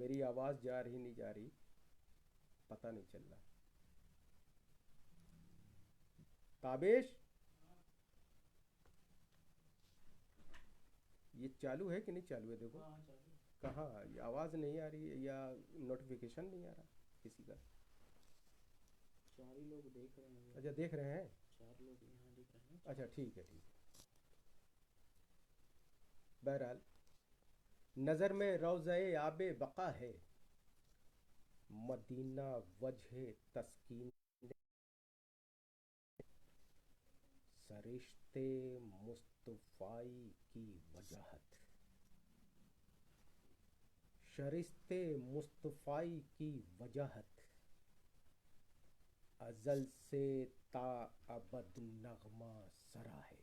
میری آواز جا رہی نہیں جا رہی پتہ نہیں چل رہا. تابش یہ چالو ہے کہ نہیں چالو ہے؟ دیکھو کہاں یہ آواز نہیں آ رہی ہے یا نوٹیفیکیشن نہیں آ رہا کسی کا. چار ہی لوگ دیکھ رہے ہیں. اچھا دیکھ رہے ہیں. چار لوگ یہاں دیکھ رہے ہیں. اچھا ٹھیک ہے ٹھیک ہے. بہرحال نظر میں روضہ آب بقا ہے، مدینہ وجہ تسکین، سرشتے مصطفی کی وجاہت، شرشتے مصطفی کی وجاہت، ازل سے تا ابد نغمہ سرا ہے،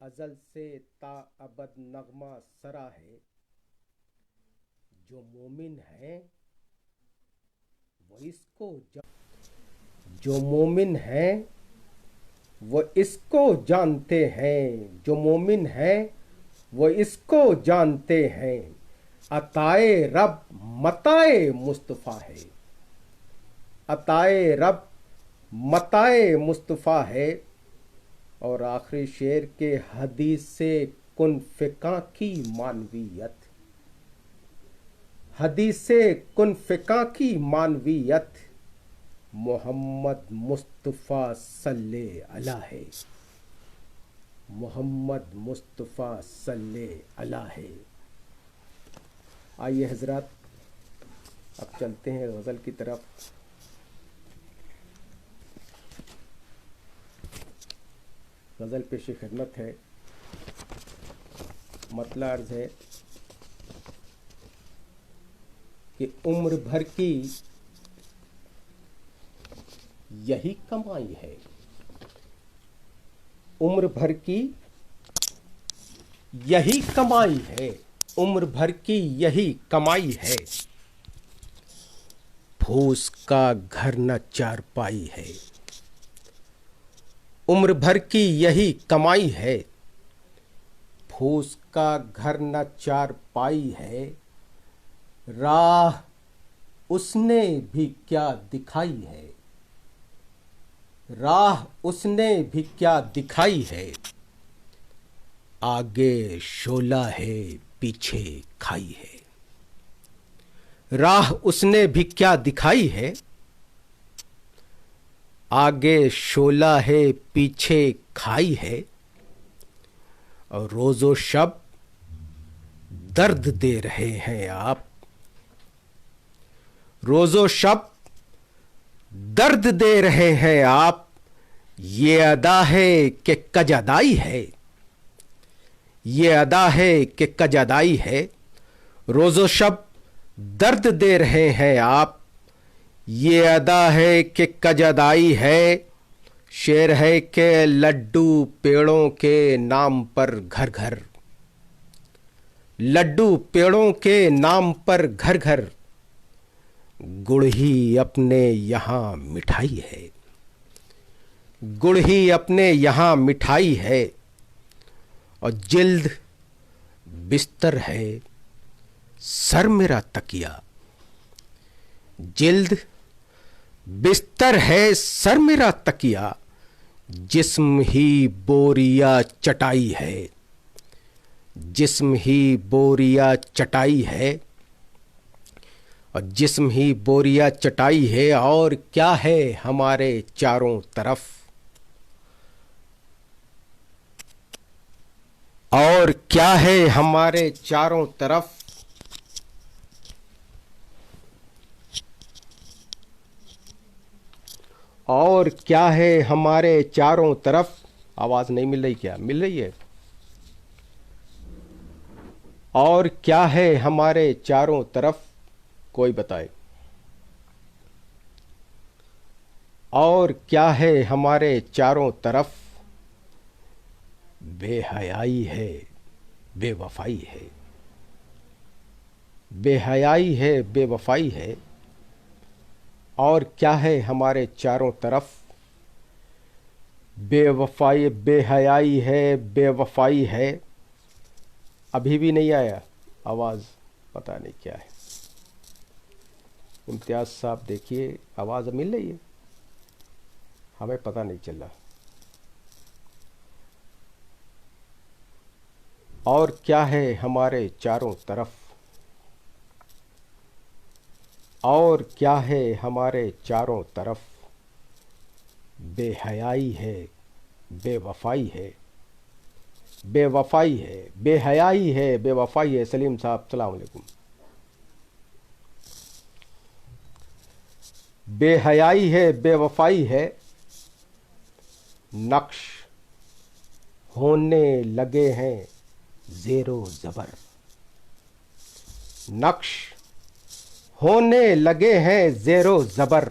ازل سے تا ابد نغمہ سرا ہے. جو مومن ہیں وہ اس کو جو مومن ہیں وہ اس کو جانتے ہیں، جو مومن ہیں وہ اس کو جانتے ہیں. عطائے رب متائے مصطفیٰ ہے، عطائے رب متائے مصطفیٰ ہے. اور آخری شعر کے حدیث سے کن فقہ کی معنویت، حدیث سے کن فقہ کی معنویت، محمد مصطفیٰ صلی علیہ ہے، محمد مصطفیٰ صلی علیہ ہے. آئیے حضرات اب چلتے ہیں غزل کی طرف. غزل پیش خدمت ہے. مطلع عرض ہے کہ عمر بھر کی یہی کمائی ہے، عمر بھر کی یہی کمائی ہے، عمر بھر کی یہی کمائی ہے. پھوس کا گھر نہ چارپائی ہے، عمر بھر کی یہی کمائی ہے. پھوس کا گھر نہ چارپائی ہے، راہ اس نے بھی کیا دکھائی ہے، راہ اس نے بھی کیا دکھائی ہے. آگے شعلہ ہے پیچھے کھائی ہے، راہ اس نے بھی کیا دکھائی ہے. آگے شعلہ ہے پیچھے کھائی ہے. اور روز و شب درد دے رہے ہیں آپ، روز و شب درد دے رہے ہیں آپ. یہ ادا ہے کہ کجادائی ہے، یہ ادا ہے کہ کجادائی ہے. روز و شب درد دے رہے ہیں آپ، یہ ادا ہے کہ کجادائی ہے. شعر ہے کہ لڈو پیڑوں کے نام پر گھر گھر، لڈو پیڑوں کے نام پر گھر گھر. گڑ ہی اپنے یہاں مٹھائی ہے، گڑ ہی اپنے یہاں مٹھائی ہے. اور جلد بستر ہے سر میرا تکیا، جلد بستر ہے سر میرا تکیا. جسم ہی بوریا چٹائی ہے، جسم ہی بوریا چٹائی ہے. اور جسم ہی بوریا چٹائی ہے. اور کیا ہے ہمارے چاروں طرف، اور کیا ہے ہمارے چاروں طرف. اور کیا ہے ہمارے چاروں طرف. آواز نہیں مل رہی کیا؟ مل رہی ہے. اور کیا ہے ہمارے چاروں طرف، کوئی بتائے. اور کیا ہے ہمارے چاروں طرف. بے حیائی ہے بے وفائی ہے، بے حیائی ہے بے وفائی ہے. اور کیا ہے ہمارے چاروں طرف. بے وفائی بے حیائی ہے بے وفائی ہے. ابھی بھی نہیں آیا آواز. پتہ نہیں کیا ہے. امتیاز صاحب دیکھیے آواز مل رہی ہے؟ ہمیں پتہ نہیں چل رہا. اور کیا ہے ہمارے چاروں طرف، اور کیا ہے ہمارے چاروں طرف، بے حیائی ہے، بے وفائی ہے، بے وفائی ہے، بے حیائی ہے، بے وفائی ہے. سلیم صاحب السلام علیکم. بے حیائی ہے، بے وفائی ہے، نقش ہونے لگے ہیں زیر و زبر. نقش ہونے لگے ہیں زیر و زبر،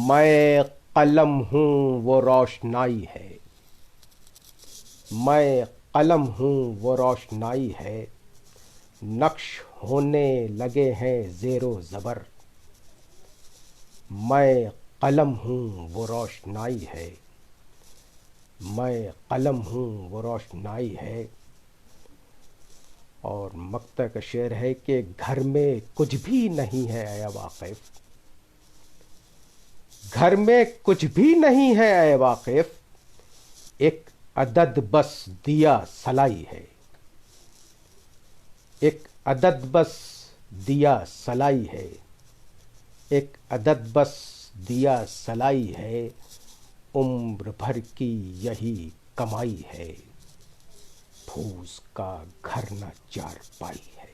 میں قلم ہوں وہ روشنائی ہے. میں قلم ہوں وہ روشنائی ہے، نقش ہونے لگے ہیں زیر و زبر. میں قلم ہوں وہ روشنائی ہے، میں قلم ہوں وہ روشنائی ہے. اور مقطع کا شعر ہے کہ گھر میں کچھ بھی نہیں ہے اے واقف، گھر میں کچھ بھی نہیں ہے اے واقف، ایک عدد بس دیا سلائی ہے. ایک عدد بس دیا سلائی ہے، ایک عدد بس دیا سلائی ہے، عمر بھر کی یہی کمائی ہے، پھوس کا گھر نہ چار پائی ہے.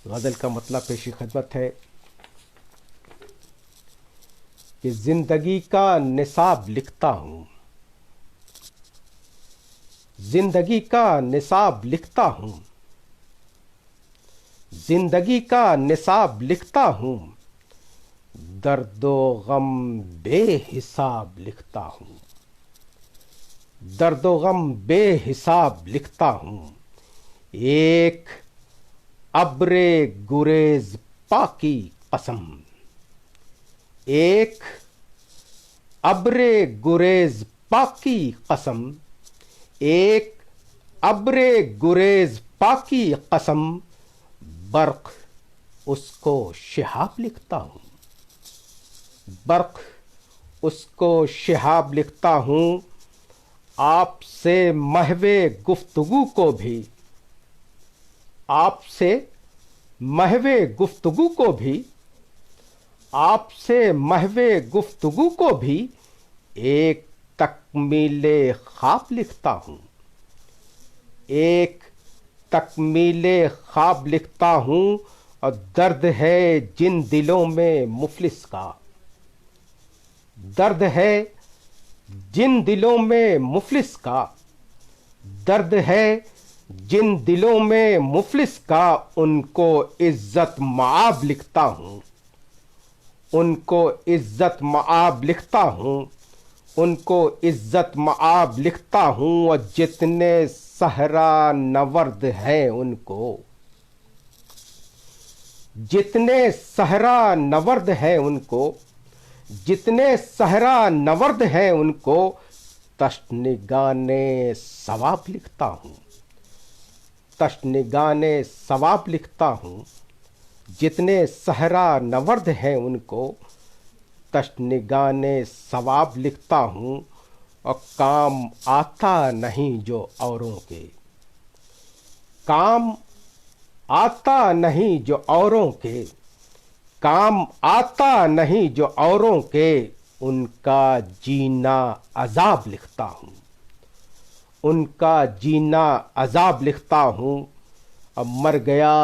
غزل کا مطلب پیش خدمت ہے کہ زندگی کا نصاب لکھتا ہوں، زندگی کا نصاب لکھتا ہوں، زندگی کا نصاب لکھتا ہوں، درد و غم بے حساب لکھتا ہوں، درد و غم بے حساب لکھتا ہوں. ایک ابر گریز پاکی قسم، ایک ابر گریز پاکی قسم، ایک ابر گریز پاکی قسم، برق اس کو شہاب لکھتا ہوں، برق اس کو شہاب لکھتا ہوں. آپ سے محو گفتگو کو بھی، آپ سے محو گفتگو کو بھی، آپ سے محو گفتگو کو بھی ایک تکمیل خواب لکھتا ہوں، ایک تکمیل خواب لکھتا ہوں. اور درد ہے جن دلوں میں مفلس کا، درد ہے جن دلوں میں مفلس کا، درد ہے جن دلوں میں مفلس کا، ان کو عزت معاب لکھتا ہوں، ان کو عزت معاب لکھتا ہوں، ان کو عزت معاب لکھتا ہوں. اور جتنے صحرا نورد ہیں ان کو، جتنے صحرا نورد ہیں ان کو، جتنے صحرا نورد ہیں ان کو، تشنگان ثواب لکھتا ہوں، تشنگان ثواب لکھتا ہوں. جتنے صحرا نورد ہیں ان کو تشنگان ثواب لکھتا ہوں. اور کام آتا نہیں جو اوروں کے، کام آتا نہیں جو اوروں کے، کام آتا نہیں جو اوروں کے، ان کا جینا عذاب لکھتا ہوں، ان کا جینا عذاب لکھتا ہوں. اب مر گیا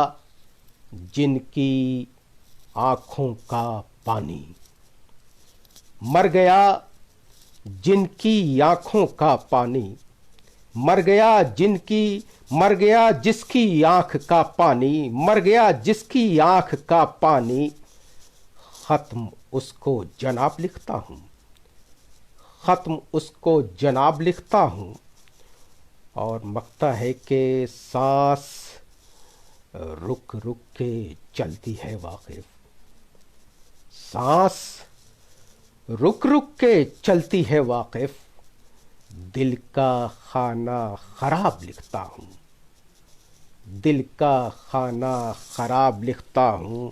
جن کی آنکھوں کا پانی، مر گیا جن کی آنکھوں کا پانی، مر گیا جن کی، مر گیا جس کی آنکھ کا پانی، مر گیا جس کی آنکھ کا پانی. ختم اس کو جناب لکھتا ہوں، ختم اس کو جناب لکھتا ہوں. اور مقطع ہے کہ سانس رک رک کے چلتی ہے واقف، سانس رک رک کے چلتی ہے واقف، دل کا خانہ خراب لکھتا ہوں، دل کا خانہ خراب لکھتا ہوں،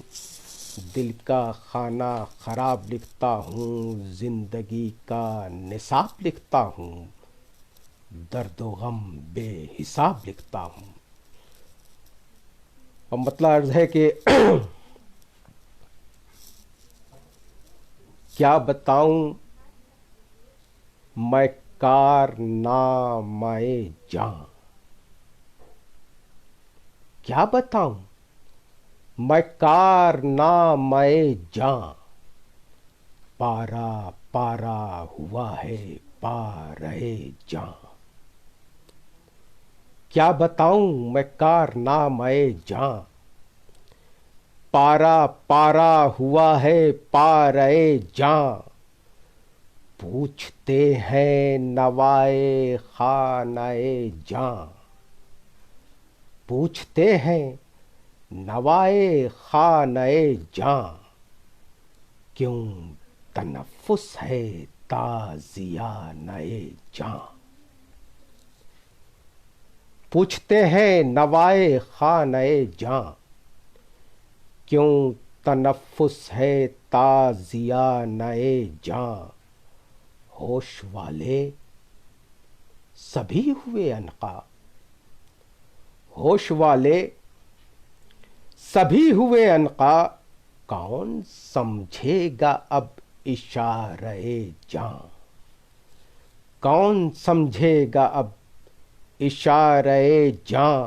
دل کا خانہ خراب لکھتا ہوں، زندگی کا نصاب لکھتا ہوں، درد و غم بے حساب لکھتا ہوں. اور مطلب عرض ہے کہ کیا بتاؤں میں کارنامہ جاں، کیا بتاؤں میں کارنامہ جاں، پارا پارا ہوا ہے پارے جاں. کیا بتاؤں میں کارنامہ جاں، پارا پارا ہوا ہے پارے جاں. پوچھتے ہیں نوائے خانہ جاں، پوچھتے ہیں نوائے خانہ جاں، کیوں تنفس ہے تازیانہ جاں. پوچھتے ہیں نوائے خانہ جاں، کیوں تنفس ہے تازیانہ جاں. ہوش والے سبھی ہوئے عنقا، ہوش والے سبھی ہوئے عنقا، کون سمجھے گا اب اشارہ جاں، کون سمجھے گا اب اشارہ جاں.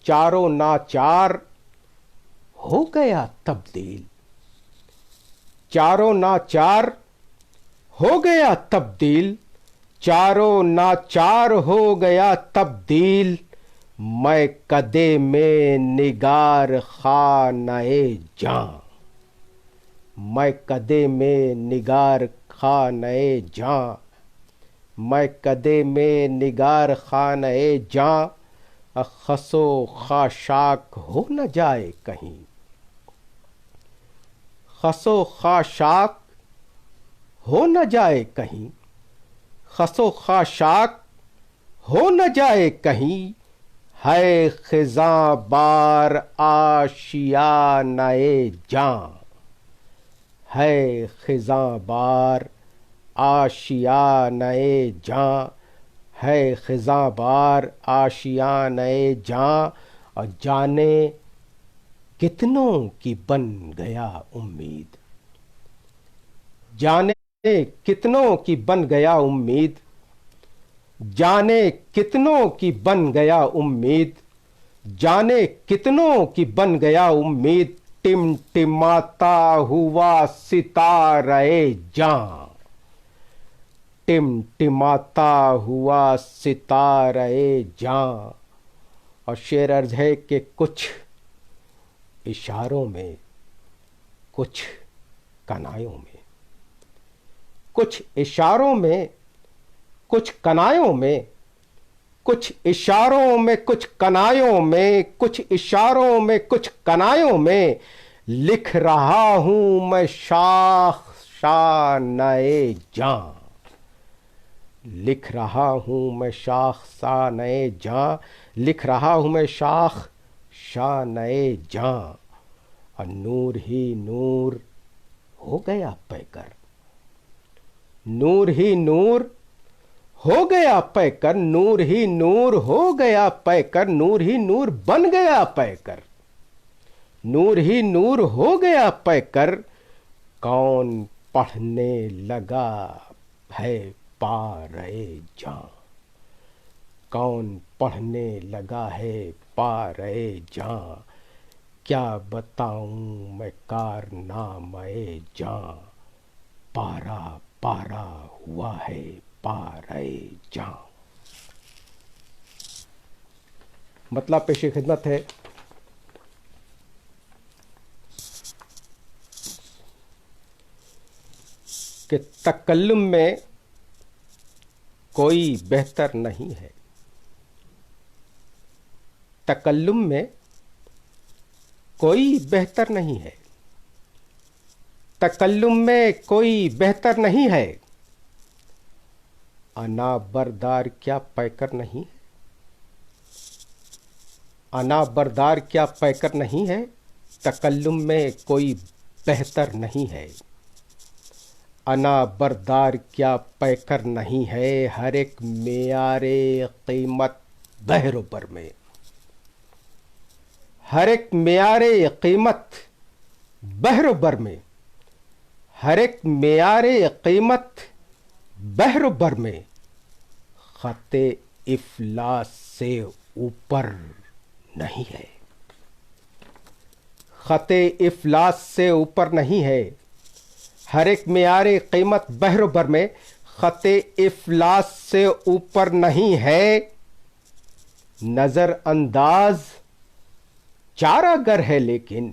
چاروں ناچار ہو گیا تبدیل، چاروں ناچار ہو گیا تبدیل، چاروں ناچار ہو گیا تبدیل. میں کدے میں نگار خانہ جاں، میں کدے میں نگار خانہ جاں، میں کدے میں نگار خانہ جاں. خس و خاشاک ہو نہ جائے کہیں، خس و خاشاک ہو نہ جائے کہیں، خس و خاشاک ہو نہ جائے کہیں. ہے خزاں بار آشیانہ جاں، ہے خزاں بار آشیانہ جاں، ہے خزاں بار آشیانہ جاں. اور جانے کتنوں کی بن گیا امید، جانے کتنوں کی بن گیا امید، جانے کتنوں کی بن گیا امید، جانے کتنوں کی بن گیا امید. ٹمٹماتا ہوا ستارہ جاں، ٹمٹماتا ہوا ستارہ جاں. اور شعر عرض ہے کہ کچھ اشاروں میں، کچھ کنایوں میں، کچھ اشاروں میں، کچھ کنایوں میں، کچھ اشاروں میں، کچھ کنایوں میں، کچھ اشاروں میں، کچھ کنایوں میں، لکھ رہا ہوں میں شاخ شانہ جاں، لکھ رہا ہوں میں شاخ شانہ جاں، لکھ رہا ہوں میں شاخ شانہ جاں. اور نور ہی نور ہو گیا پے کر، نور ہی نور ہو گیا پے کر، نور ہی نور ہو گیا پے کر، نور ہی نور بن گیا پے کر، نور ہی نور ہو گیا پے کر. کون پڑھنے لگا ہے پارے جاں، کون پڑھنے لگا ہے پارے جاں. کیا بتاؤں میں کارنامہ جاں، پارا پارا ہوا ہے پارے جاں. مطلب پیش خدمت ہے کہ تکلم میں کوئی بہتر نہیں ہے، تکلم میں کوئی بہتر نہیں ہے، تکلم میں کوئی بہتر نہیں ہے. انا بردار کیا پیکر نہیں ہے، انا بردار کیا پیکر نہیں ہے، تکلم میں کوئی بہتر نہیں ہے۔ انا بردار کیا پیکر نہیں ہے، ہر ایک معیار قیمت بحر و بر میں، ہر ایک معیار قیمت بحر و بر میں، ہر ایک معیار قیمت بحر و بر میں، خط افلاس سے اوپر نہیں ہے، خط افلاس سے اوپر نہیں ہے، ہر ایک معیار قیمت بحر و بر میں، خط افلاس سے اوپر نہیں ہے۔ نظر انداز چارہ گر ہے لیکن،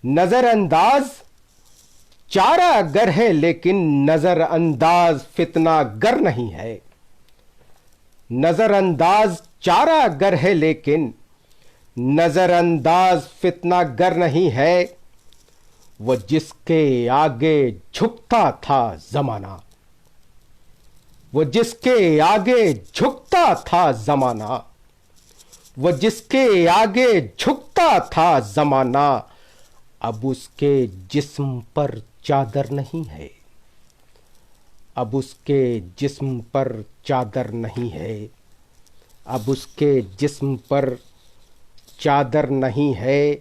نظر انداز چارہ گر ہے لیکن، نظر انداز فتنہ گر نہیں ہے۔ نظر انداز چارہ گر ہے لیکن، نظر انداز فتنہ گر نہیں ہے۔ وہ جس کے آگے جھکتا تھا زمانہ، وہ جس کے آگے جھکتا تھا زمانہ، وہ جس کے آگے جھکتا تھا زمانہ، اب اس کے جسم پر چادر نہیں ہے، اب اس کے جسم پر چادر نہیں ہے، اب اس کے جسم پر چادر نہیں ہے۔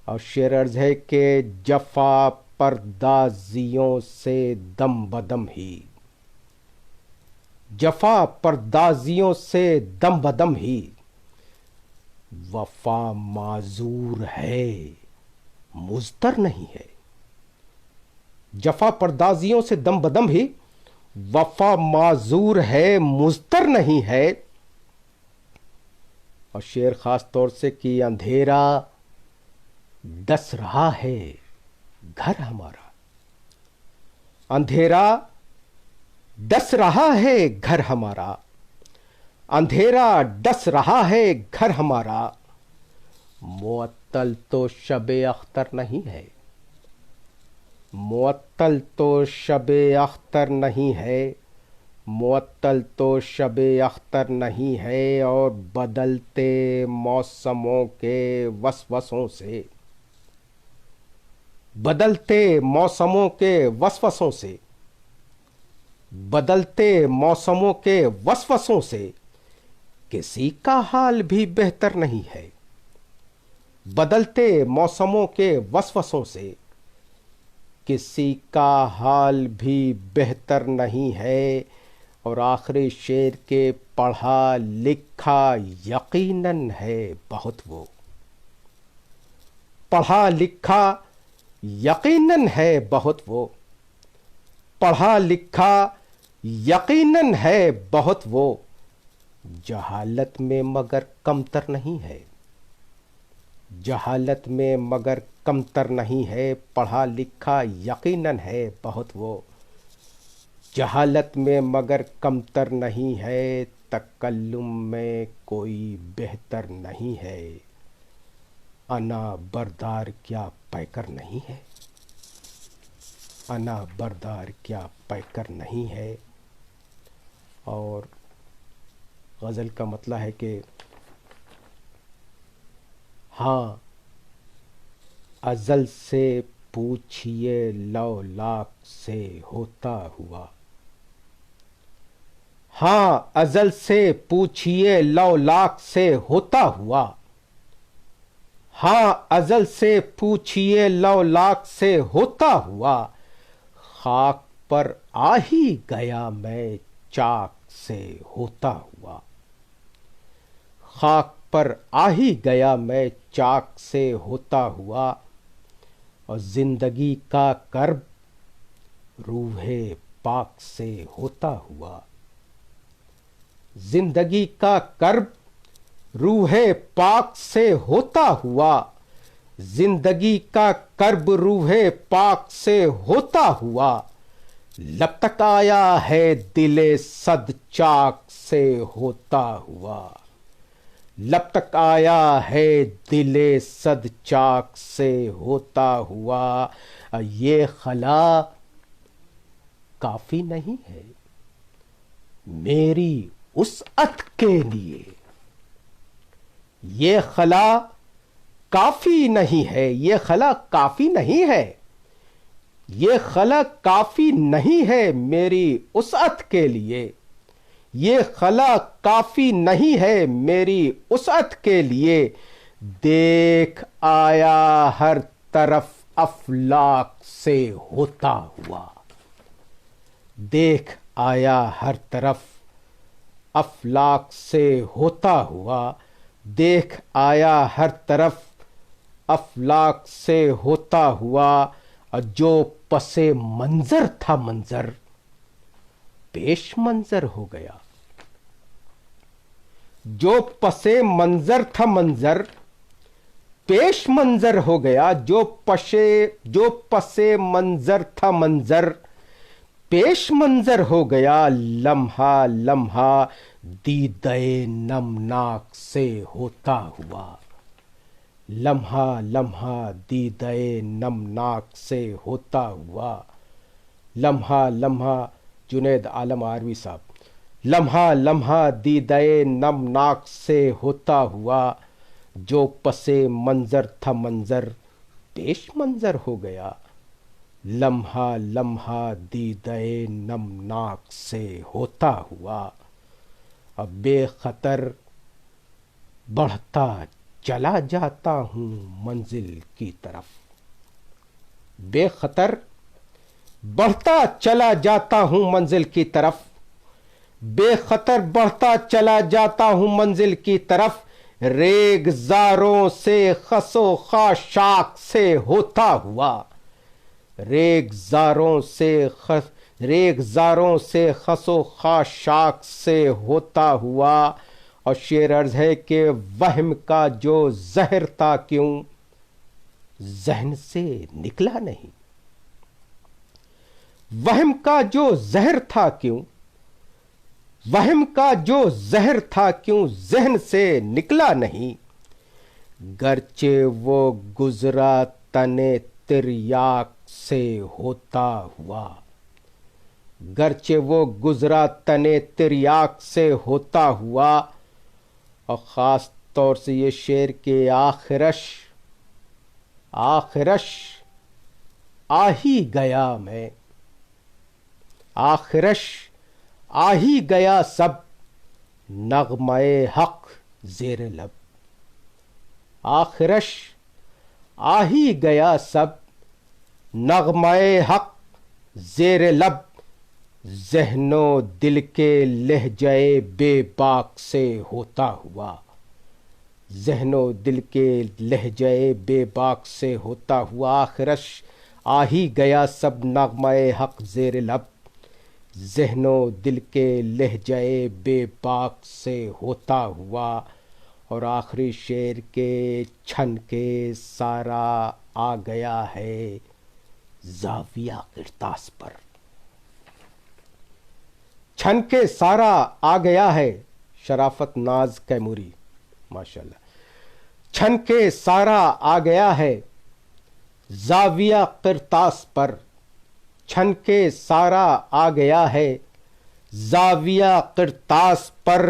اور شعر عرض ہے کہ جفا پردازیوں سے دم بدم ہی، جفا پردازیوں سے دم بدم ہی، وفا معذور ہے مضطر نہیں ہے۔ جفا پردازیوں سے دم بدم ہی، وفا معذور ہے مضطر نہیں ہے۔ اور شعر خاص طور سے کہ اندھیرا ڈس رہا ہے گھر ہمارا، اندھیرا ڈس رہا ہے گھر ہمارا، اندھیرا ڈس رہا ہے گھر ہمارا، معطل تو شب اختر نہیں ہے، معطل تو شب اختر نہیں ہے، معطل تو شب اختر نہیں ہے۔ اور بدلتے موسموں کے وسوسوں سے، بدلتے موسموں کے وسوسوں سے، بدلتے موسموں کے وسوسوں سے، کسی کا حال بھی بہتر نہیں ہے۔ بدلتے موسموں کے وسوسوں سے، کسی کا حال بھی بہتر نہیں ہے۔ اور آخری شعر کے پڑھا لکھا یقیناً ہے بہت وہ، پڑھا لکھا یقیناً ہے بہت وہ، پڑھا لکھا یقیناً ہے بہت وہ، جہالت میں مگر کمتر نہیں ہے، جہالت میں مگر کمتر نہیں ہے، پڑھا لکھا یقیناً ہے بہت وہ، جہالت میں مگر کمتر نہیں ہے، تکلم میں کوئی بہتر نہیں ہے، انا بردار کیا پیکر نہیں ہے، انا بردار کیا پیکر نہیں ہے۔ اور غزل کا مطلب ہے کہ ہاں ازل سے پوچھئے لو لاکھ سے ہوتا ہوا، ہاں ازل سے پوچھئے لو لاکھ سے ہوتا ہوا، ہاں ازل سے پوچھئے لو لاکھ سے ہوتا ہوا، خاک پر آ ہی گیا میں چاک سے ہوتا ہوا، خاک پر آ ہی گیا میں چاک سے ہوتا ہوا، اور زندگی کا کرب روح پاک سے ہوتا ہوا، زندگی کا کرب روح پاک سے ہوتا ہوا، زندگی کا کرب روح پاک سے ہوتا ہوا، لب تک آیا ہے دل صد چاک سے ہوتا ہوا، لب تک آیا ہے دل صد چاک سے ہوتا ہوا، یہ خلا کافی نہیں ہے میری وسعت کے لیے، یہ خلا کافی نہیں ہے، یہ خلا کافی نہیں ہے، یہ خلا کافی نہیں ہے میری وسعت کے لیے، یہ خلا کافی نہیں ہے میری وسعت کے لیے، دیکھ آیا ہر طرف افلاک سے ہوتا ہوا، دیکھ آیا ہر طرف افلاک سے ہوتا ہوا، دیکھ آیا ہر طرف افلاک سے ہوتا ہوا، جو پس منظر تھا منظر پیش منظر ہو گیا، جو پس منظر تھا منظر پیش منظر ہو گیا، جو پس منظر تھا منظر پیش منظر ہو گیا، لمحہ لمحہ دیدے نمناک سے ہوتا ہوا، لمحہ لمحہ دیدے نمناک سے ہوتا ہوا، لمحہ لمحہ جنید عالم آروی صاحب، لمحہ لمحہ دیدے نمناک سے ہوتا ہوا، جو پس منظر تھا منظر پیش منظر ہو گیا، لمحہ لمحہ دیدے نمناک سے ہوتا ہوا، اب بے خطر بڑھتا چلا جاتا ہوں منزل کی طرف، بے خطر بڑھتا چلا جاتا ہوں منزل کی طرف، بے خطر بڑھتا چلا جاتا ہوں منزل کی طرف، ریگزاروں سے خس و خاشاک سے ہوتا ہوا، ریگزاروں سے خس و خاشاک سے ہوتا ہوا، اور شعر عرض ہے کہ وہم کا جو زہر تھا کیوں ذہن سے نکلا نہیں، وہم کا جو زہر تھا کیوں، وہم کا جو زہر تھا کیوں ذہن سے نکلا نہیں، گرچہ وہ گزرا تن تریاک سے ہوتا ہوا، گرچہ وہ گزرا تن تریاک سے ہوتا ہوا، اور خاص طور سے یہ شعر کے آخرش آ ہی گیا میں، آخرش آ ہی گیا سب نغمہ حق زیر لب، آخرش آ ہی گیا سب نغمہ حق زیر لب، ذہن و دل کے لہجے بے باک سے ہوتا ہوا، ذہن و دل کے لہجے بے باک سے ہوتا ہوا، آخرش آ ہی گیا سب نغمہ حق زیر لب، ذہن و دل کے لہجے بے باک سے ہوتا ہوا، اور آخری شعر کے چھن کے سارا آ گیا ہے زاویہ کرتاس پر، چھن کے سارا آ گیا ہے شرافت ناز کیموری، ماشاءاللہ، چھن کے سارا آ گیا ہے زاویہ کرتاس پر، چھن کے سارا آ گیا ہے زاویہ کرتاس پر،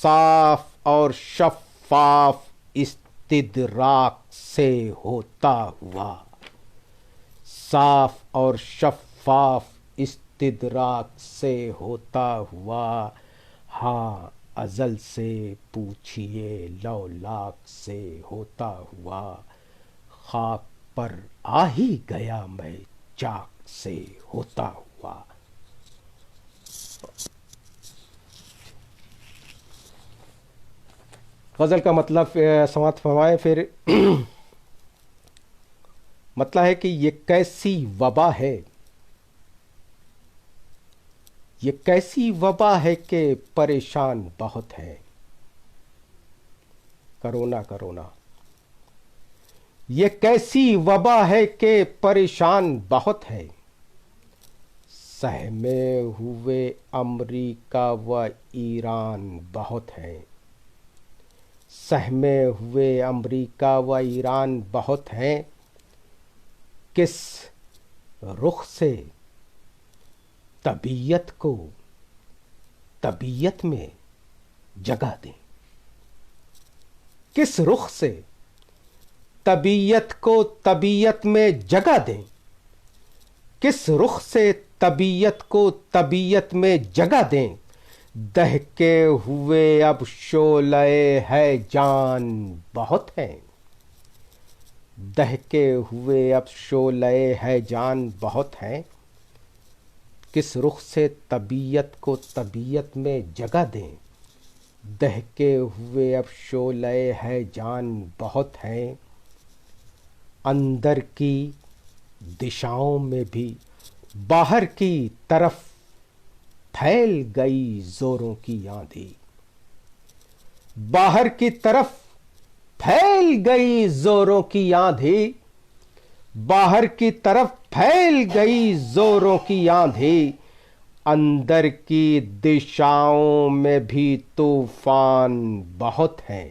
صاف اور شفاف استدراک سے ہوتا ہوا، صاف اور شفاف استدراک سے ہوتا ہوا، ہاں ازل سے پوچھئے لولاک سے ہوتا ہوا، خاک پر آ ہی گیا میں چاک سے ہوتا ہوا۔ غزل کا مطلب سماعت فرمائیں پھر۔ مطلب ہے کہ یہ کیسی وبا ہے، یہ کیسی وبا ہے کہ پریشان بہت ہیں، کرونا کرونا، یہ کیسی وبا ہے کہ پریشان بہت ہے، سہمے ہوئے امریکہ و ایران بہت ہیں، سہمے ہوئے امریکہ و ایران بہت ہیں، کس رخ سے طبیعت کو طبیعت میں جگہ دیں، کس رخ سے طبیعت کو طبیعت میں جگہ دیں، کس رخ سے طبیعت کو طبیعت میں جگہ دیں، دہکے ہوئے اب شعلہ ہے جان بہت ہیں، دہکے ہوئے اب شعلہ ہے جان بہت ہیں، کس رخ سے طبیعت کو طبیعت میں جگہ دیں، دہکے ہوئے اب شعلہ ہے جان بہت ہیں، اندر کی دشاؤں میں بھی باہر کی طرف پھیل گئی زوروں کی آندھی، باہر کی طرف پھیل گئی زوروں کی آندھی، باہر کی طرف پھیل گئی زوروں کی آندھی، اندر کی دشاؤں میں بھی طوفان بہت ہیں،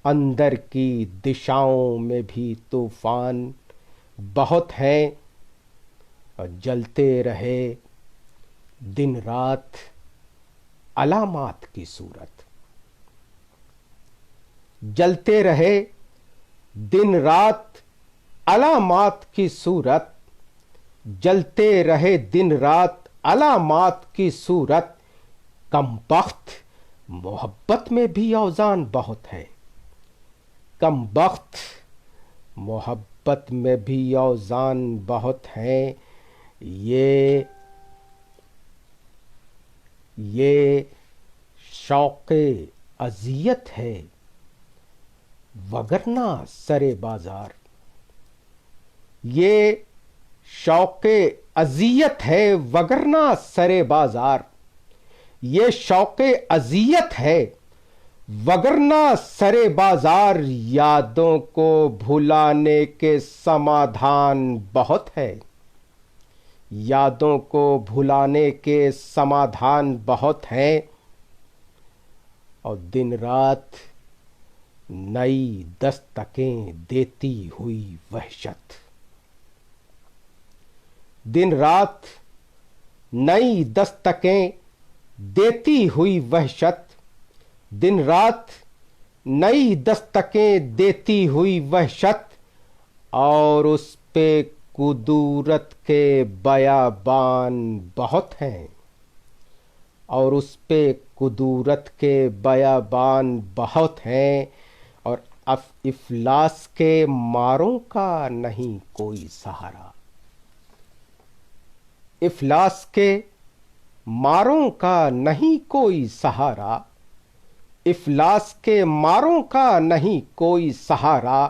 اندر کی دشاؤں میں بھی طوفان بہت ہیں، اور جلتے رہے دن رات علامات کی صورت، جلتے رہے دن رات علامات کی صورت، جلتے رہے دن رات علامات کی صورت، کم بخت محبت میں بھی اوزان بہت ہیں، کم بخت محبت میں بھی اوزان بہت ہیں، یہ شوق اذیت ہے وگرنہ سر بازار، یہ شوق اذیت ہے وگرنہ سر بازار، یہ شوق اذیت ہے وگرنہ سر بازار، یادوں کو بھلانے کے سمادھان بہت ہے، یادوں کو بھلانے کے سمادھان بہت ہیں، اور دن رات نئی دستکیں دیتی ہوئی وحشت، دن رات نئی دستکیں دیتی ہوئی وحشت، دن رات نئی دستکیں دیتی ہوئی وحشت، اور اس پہ قدورت کے بیابان بہت ہیں، اور اس پہ قدورت کے بیابان بہت ہیں، اور افلاس کے ماروں کا نہیں کوئی سہارا، افلاس کے ماروں کا نہیں کوئی سہارا، افلاس کے ماروں کا نہیں کوئی سہارا،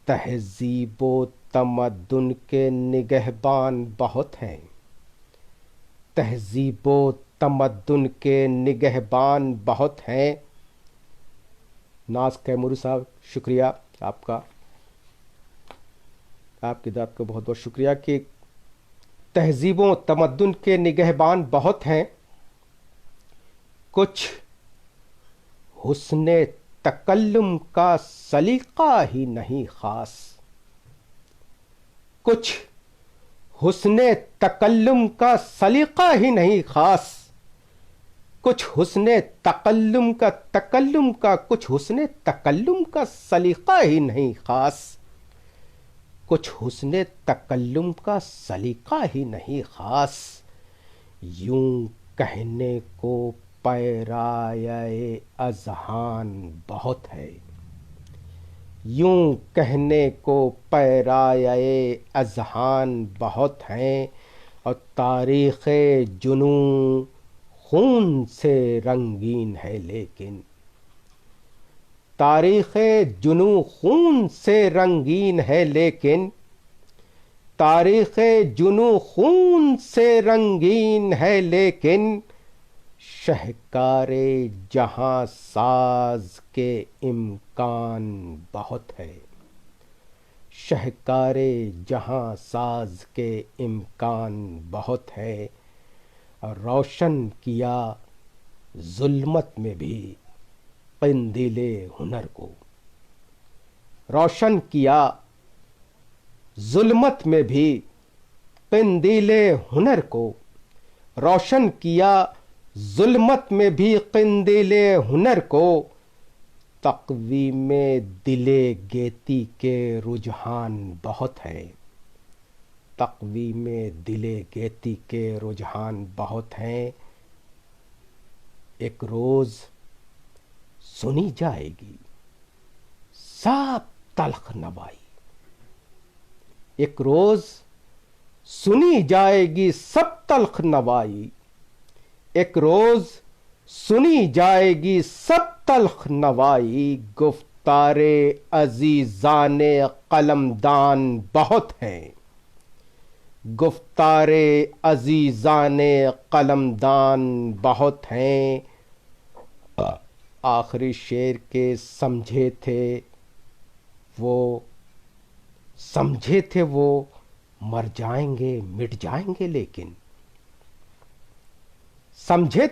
تہذیب و تمدن کے نگہبان بہت ہیں، تہذیب و تمدن کے نگہبان بہت ہیں۔ ناز کیموری صاحب، شکریہ آپ کا، آپ کی ذات کا بہت بہت شکریہ کہ تہذیب و تمدن کے نگہبان بہت ہیں، کچھ حسن تکلم کا سلیقہ ہی نہیں خاص، کچھ حسن تکلم کا سلیقہ ہی نہیں خاص، کچھ حسن کچھ حسن تکلم کا سلیقہ ہی نہیں خاص، کچھ حسن تکلم کا سلیقہ ہی نہیں خاص، یوں کہنے کو پیرایہ اذہان بہت ہے، یوں کہنے کو پیرایہ اذہان بہت ہیں، اور تاریخ جنوں خون سے رنگین ہے، لیکن تاریخ جنوں خون سے رنگین ہے، لیکن تاریخ جنوں خون سے رنگین ہے، لیکن شہکار جہاں ساز کے امکان بہت ہے، شہکار جہاں ساز کے امکان بہت ہے، اور روشن کیا ظلمت میں بھی قندیل ہنر کو، روشن کیا ظلمت میں بھی قندیل ہنر کو، روشن کیا ظلمت میں بھی قندیل ہنر کو، تقویم دل گیتی کے رجحان بہت ہیں، تقویم دل گیتی کے رجحان بہت ہیں، ایک روز سنی جائے گی سب تلخ نوائی، ایک روز سنی جائے گی سب تلخ نوائی، ایک روز سنی جائے گی سب تلخ نوائی، گفتار عزیزان قلمدان بہت ہیں، گفتار عزیزان قلمدان بہت ہیں، آخری شعر کے سمجھے تھے وہ مر جائیں گے مٹ جائیں گے، لیکن سمجھے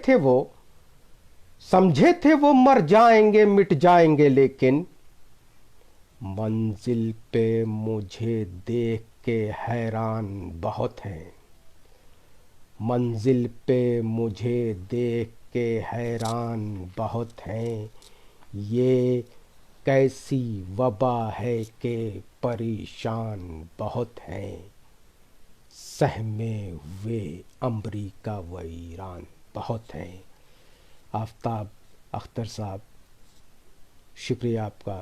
تھے وہ مر جائیں گے مٹ جائیں گے، لیکن منزل پہ مجھے دیکھ کے حیران بہت ہیں، منزل پہ مجھے دیکھ کے حیران بہت ہیں، یہ کیسی وبا ہے کہ پریشان بہت ہیں، سہمے ہوئے امریکہ و ایران بہت ہیں۔ آفتاب اختر صاحب، شکریہ آپ کا۔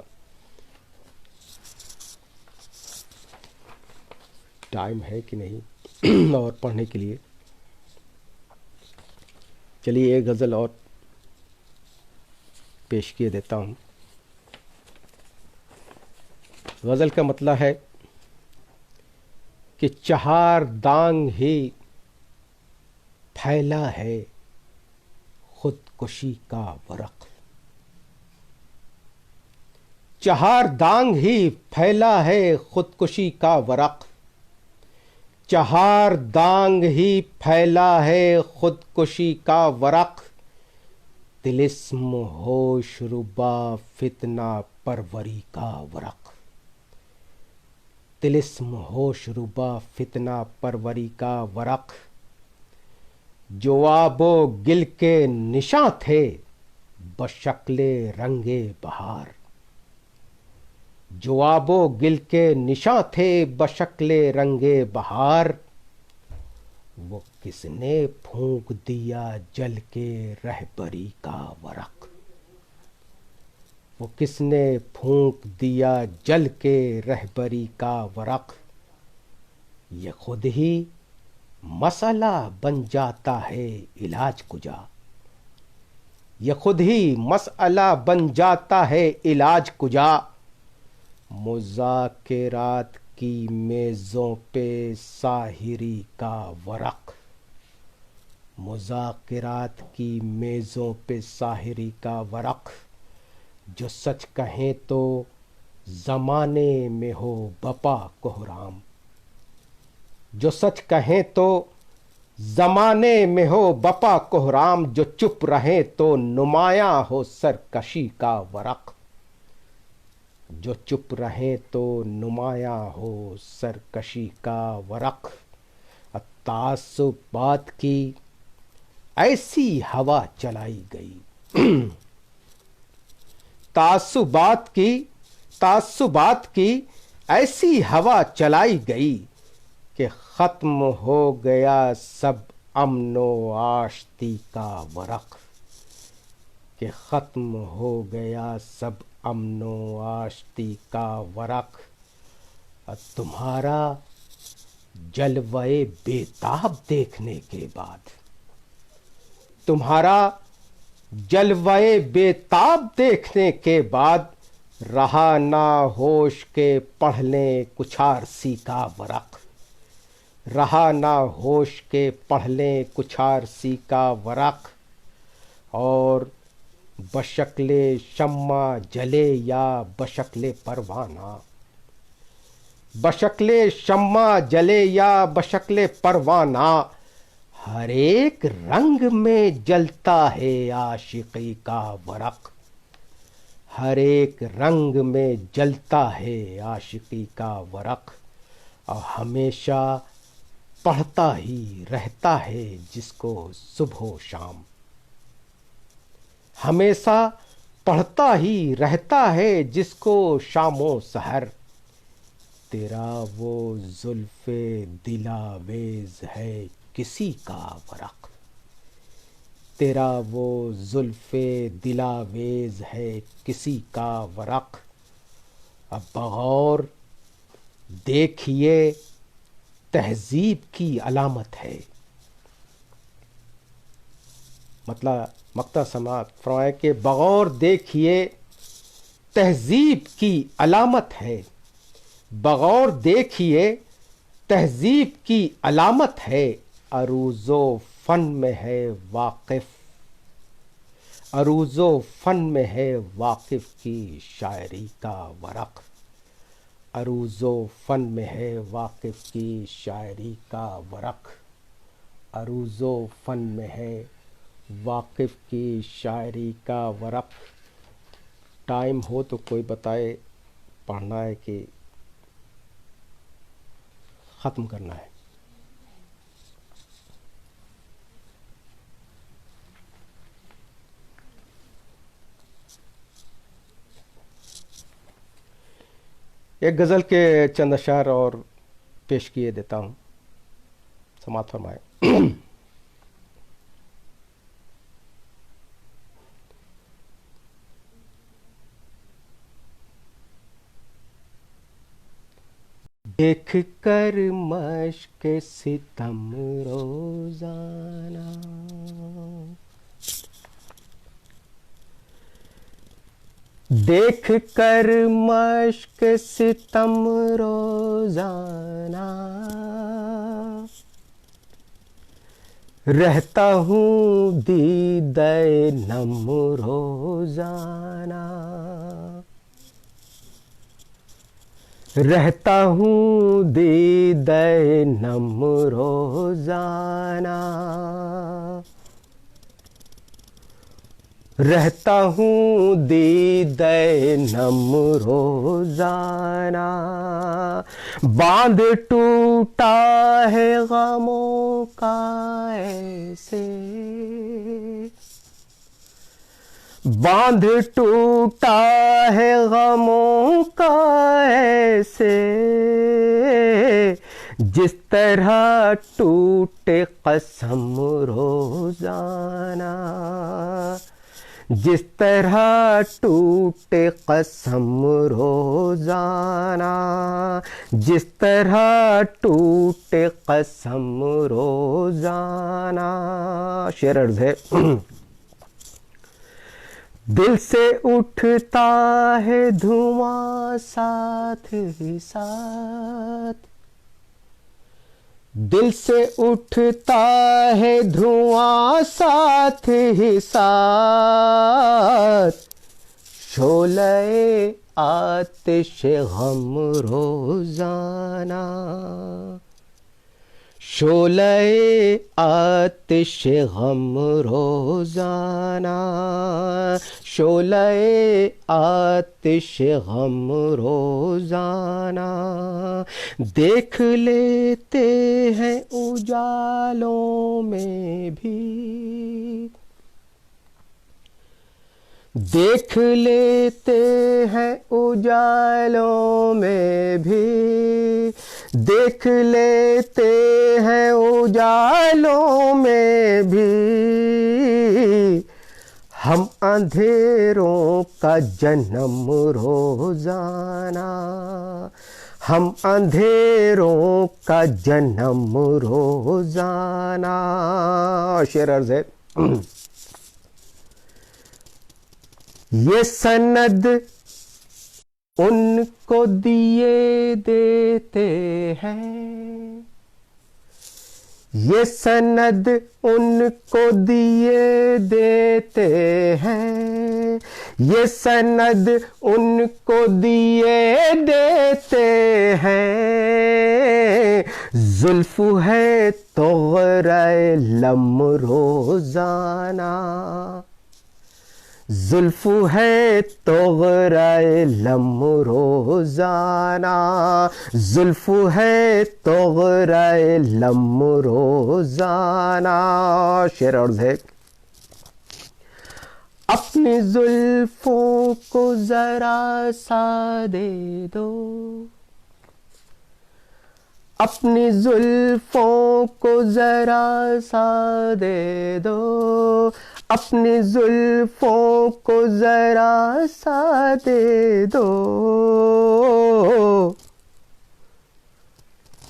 ٹائم ہے کہ نہیں اور پڑھنے کے لیے؟ چلیے ایک غزل اور پیش کیے دیتا ہوں۔ غزل کا مطلب ہے کہ چہار دانگ ہی پھیلا ہے خودکشی کا ورق، چہار دانگ ہی پھیلا ہے خودکشی کا ورق، چہار دانگ ہی پھیلا ہے خودکشی کا ورق، طلسم ہوش ربا فتنہ پروری کا ورق، طلسم ہوش ربا فتنہ پروری کا ورق، جو آب و گل کے نشاں تھے بشکل رنگ بہار، جو آب و گل کے نشاں تھے بشکل رنگ بہار، وہ کس نے پھونک دیا جل کے رہبری کا ورق، وہ کس نے پھونک دیا جل کے رہبری کا ورق، یہ خود ہی مسئلہ بن جاتا ہے علاج کجا، یہ خود ہی مسئلہ بن جاتا ہے علاج کجا، مذاکرات کی میزوں پہ ساحری کا ورق، مذاکرات کی میزوں پہ ساحری کا ورق، جو سچ کہیں تو زمانے میں ہو بپا کوہرام، جو سچ کہیں تو زمانے میں ہو بپا کوہرام، جو چپ رہیں تو نمایاں ہو سرکشی کا ورق، جو چپ رہیں تو نمایاں ہو سرکشی کا ورق، تعصبات کی ایسی ہوا چلائی گئی، تعصبات کی ایسی ہوا چلائی گئی کہ ختم ہو گیا سب امن و آشتی کا ورق، کہ ختم ہو گیا سب امن و آشتی کا ورق، تمہارا جلوے بیتاب دیکھنے کے بعد، تمہارا جلوے بیتاب دیکھنے کے بعد، رہا نہ ہوش کے پڑھ لیں کچھ عارضی کا ورق، رہا نہ ہوش کے پڑھ لیں کچھ عارضی کا ورق، اور بشکل شمع جلے یا بشکل پروانہ، بشکل شمع جلے یا بشکل پروانہ، ہر ایک رنگ میں جلتا ہے عاشقی کا ورق، ہر ایک رنگ میں جلتا ہے عاشقی کا ورق، اور ہمیشہ پڑھتا ہی رہتا ہے جس کو صبح و شام، ہمیشہ پڑھتا ہی رہتا ہے جس کو شام و سحر، تیرا وہ زلف دلاویز ہے کسی کا ورق، تیرا وہ زلف دلاویز ہے کسی کا ورق، اب بغور دیکھیے تہذیب کی علامت ہے۔ مطلب مقطع سماعت فرمائے کہ بغور دیکھیے تہذیب کی علامت ہے، بغور دیکھیے تہذیب کی علامت ہے، عروض و فن میں ہے واقف، عروض و فن میں ہے واقف کی شاعری کا ورق، عروض و فن میں ہے واقف کی شاعری کا ورق، عروض و فن میں ہے واقف کی شاعری کا ورق۔ ٹائم ہو تو کوئی بتائے، پڑھنا ہے کہ ختم کرنا ہے؟ ایک غزل کے چند اشعار اور پیش کیے دیتا ہوں، سماعت فرمائے۔ دیکھ کر مشق ستم روزانہ، دیکھ کر مشق ستم روزانہ، رہتا ہوں دیدہ نم روزانہ، رہتا ہوں دیدہ نم روزانہ، رہتا ہوں دیدہ نم روزانہ، باندھ ٹوٹا ہے غموں کا ایسے، باندھ ٹوٹا ہے غموں کا ایسے، جس طرح ٹوٹے قسم روزانہ، جس طرح ٹوٹے قسم روزانہ، جس طرح ٹوٹے قسم روزانہ۔ شعر عرض ہے، دل سے اٹھتا ہے دھواں ساتھ ہی ساتھ، دل سے اٹھتا ہے دھواں ساتھ ہی ساتھ، شعلۂ آتش غم روزانہ، شعلۂ آتش غم روزانہ، شعلۂ آتش غم روزانہ، دیکھ لیتے ہیں اجالوں میں بھی، دیکھ لیتے ہیں اجالوں میں بھی، دیکھ لیتے ہیں اجالوں میں بھی، ہم اندھیروں کا جنم روزانہ، ہم اندھیروں کا جنم روزانہ۔ شعر عرض ہے، یہ سند ان کو دیے دیتے ہیں، یہ سند ان کو دیے دیتے ہیں، یہ سند ان کو دیے دیتے ہیں، زلف ہے طغرائے لم روزانہ، زلف ہے طغرائے لم روزانہ، زلف ہے طغرائے لم روزانہ۔ شعر عرض ہے، اپنی زلفوں کو ذرا سا دے دو، اپنی زلفوں کو ذرا سا دے دو، اپنی زلفوں کو ذرا سا دے دو،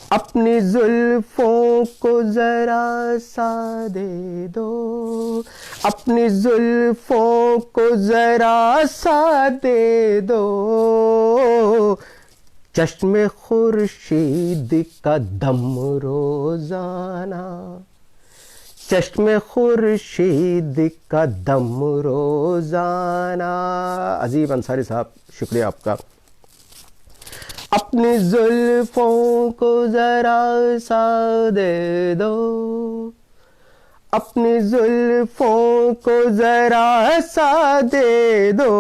اپنی زلفوں کو ذرا سا دے دو، اپنی زلفوں کو ذرا سا دے دو، چشم خورشید کا دم روزانہ، چشم خورشید کا دم روزانہ۔ عظیم انصاری صاحب شکریہ آپ کا۔ اپنی زلفوں کو ذرا سا دے دو، اپنی زلفوں کو ذرا سا دے دو،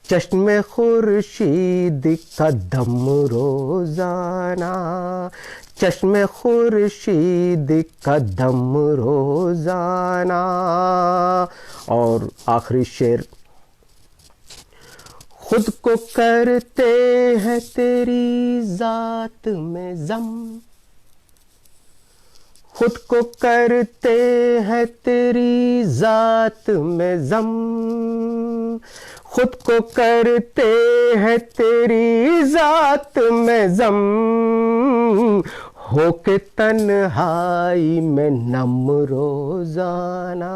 چشم خورشید کا دم روزانہ، چشم خورشید کا دم روزانہ۔ اور آخری شعر، خود کو کرتے ہیں تیری ذات میں ضم، خود کو کرتے ہیں تیری ذات میں ضم، خود کو کرتے ہیں تیری ذات میں ضم، ہو کے تنہائی میں نم روزانہ،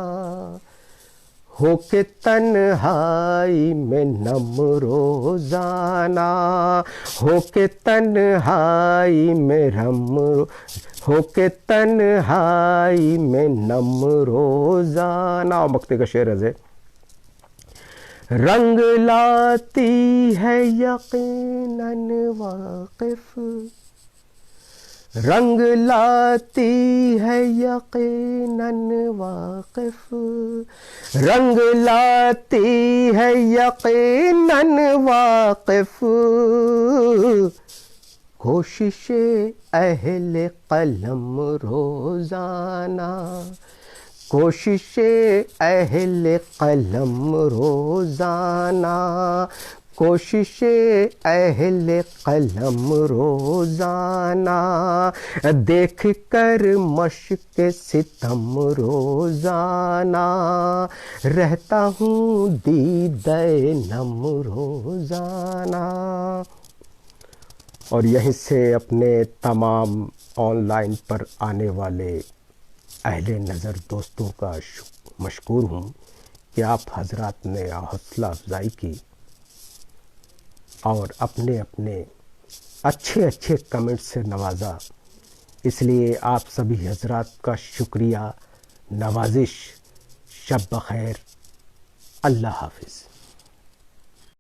ہو کے تنہائی میں نم روزانہ، ہو کے تنہائی میں ہو کے تنہائی میں نم روزانہ۔ اور مقطع کا شعر ہے، رنگ لاتی ہے یقیناً واقف، رنگ لاتی ہے یقیناً واقف، رنگ لاتی ہے یقیناً واقف، کوشش اہل قلم روزانہ، کوشش اہل قلم روزانہ، کوشش اہل قلم روزانہ، دیکھ کر مشق ستم روزانہ، رہتا ہوں دیدہ نم روزانہ۔ اور یہیں سے اپنے تمام آن لائن پر آنے والے اہل نظر دوستوں کا مشکور ہوں کہ آپ حضرات نے حوصلہ افزائی کی اور اپنے اپنے اچھے اچھے کمنٹ سے نوازا، اس لیے آپ سبھی حضرات کا شکریہ، نوازش۔ شب بخیر، اللہ حافظ۔